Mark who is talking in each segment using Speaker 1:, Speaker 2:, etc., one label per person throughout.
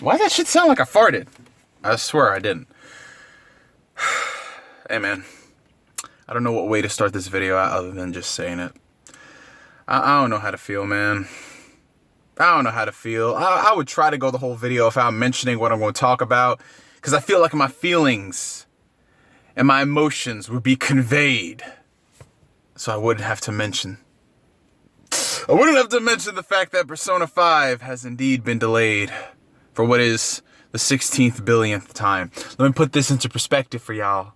Speaker 1: Why does that shit sound like I farted? I swear I didn't. Hey man, I don't know what way to start this video out other than just saying it. I don't know how to feel, man. I don't know how to feel. I would try to go the whole video without mentioning what I'm going to talk about, because I feel like my feelings and my emotions would be conveyed. So I wouldn't have to mention. I wouldn't have to mention the fact that Persona 5 has indeed been delayed for what is the 16th billionth time. Let me put this into perspective for y'all.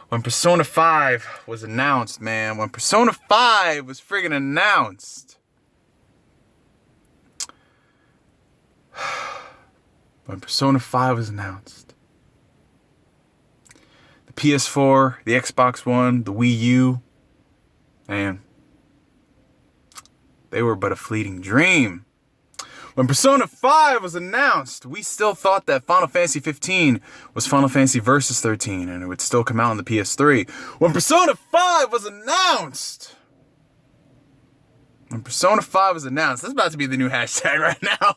Speaker 1: When Persona 5 was announced, man, when Persona 5 was friggin' announced, when Persona 5 was announced, the PS4, the Xbox One, the Wii U, man, they were but a fleeting dream. When Persona 5 was announced, we still thought that Final Fantasy 15 was Final Fantasy Versus 13 and it would still come out on the PS3. When Persona 5 was announced, that's about to be the new hashtag right now.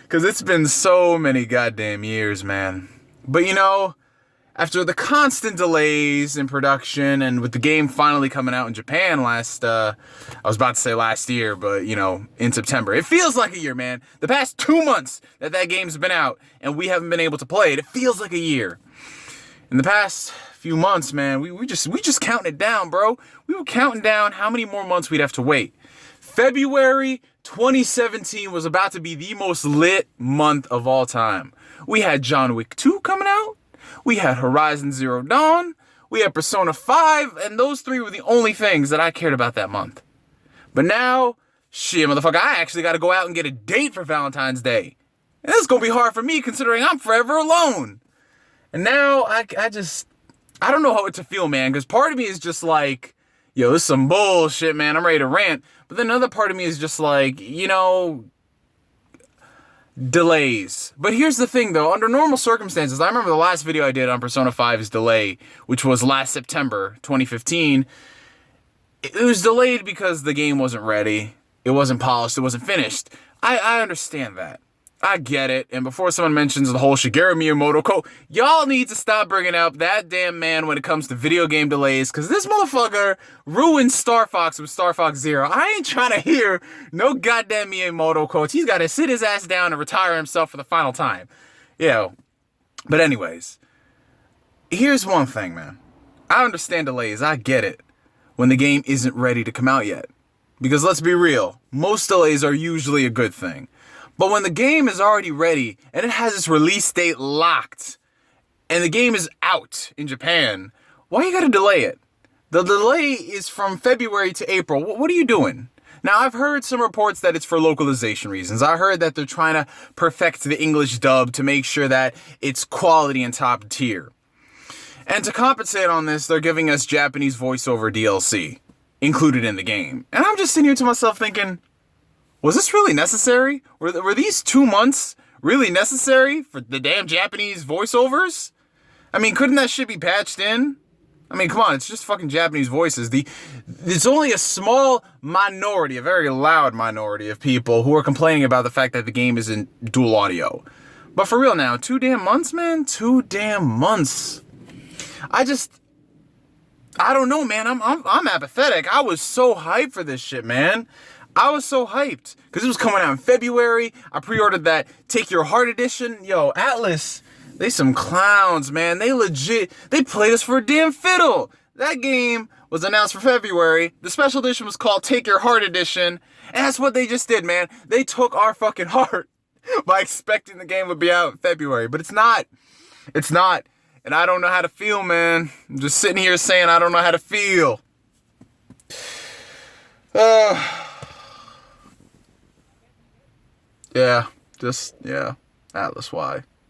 Speaker 1: Because it's been so many goddamn years, man. But you know, after the constant delays in production and with the game finally coming out in Japan I was about to say last year, but you know, in September. It feels like a year, man. The past 2 months that game's been out and we haven't been able to play it, it feels like a year. In the past few months, man, we just counting it down, bro. We were counting down how many more months we'd have to wait. February 2017 was about to be the most lit month of all time. We had John Wick 2 coming out. We had Horizon Zero Dawn, we had Persona 5, and those three were the only things that I cared about that month. But now, shit, motherfucker, I actually got to go out and get a date for Valentine's Day. And this is going to be hard for me considering I'm forever alone. And now, I don't know how to feel, man, because part of me is just like, yo, this is some bullshit, man, I'm ready to rant. But then another part of me is just like, you know, delays. But here's the thing though, under normal circumstances, I remember the last video I did on Persona 5's delay, which was last September 2015. It was delayed because the game wasn't ready, it wasn't polished, it wasn't finished. I understand that. I get it. And before someone mentions the whole Shigeru Miyamoto quote, y'all need to stop bringing up that damn man when it comes to video game delays, because this motherfucker ruined Star Fox with Star Fox Zero. I ain't trying to hear no goddamn Miyamoto quotes. He's got to sit his ass down and retire himself for the final time. Yo. But anyways, here's one thing, man. I understand delays. I get it when the game isn't ready to come out yet. Because let's be real, most delays are usually a good thing. But when the game is already ready and it has its release date locked and the game is out in Japan, why you gotta delay it? The delay is from February to April. What are you doing? Now, I've heard some reports that it's for localization reasons. I heard that they're trying to perfect the English dub to make sure that it's quality and top tier. And to compensate on this, they're giving us Japanese voiceover DLC included in the game. And I'm just sitting here to myself thinking, was this really necessary? Were these 2 months really necessary for the damn Japanese voiceovers? I mean, couldn't that shit be patched in? I mean, come on, it's just fucking Japanese voices. It's only a small minority, a very loud minority of people who are complaining about the fact that the game isn't dual audio. But for real now, 2 damn months, man? 2 damn months. I don't know, man. I'm apathetic. I was so hyped for this shit, man. I was so hyped because it was coming out in February. I pre-ordered that Take Your Heart edition. Yo, Atlus, they some clowns, man. They played us for a damn fiddle. That game was announced for February. The special edition was called Take Your Heart edition. And that's what they just did, man. They took our fucking heart by expecting the game would be out in February. But it's not. It's not. And I don't know how to feel, man. I'm just sitting here saying I don't know how to feel. Yeah, Atlus, why?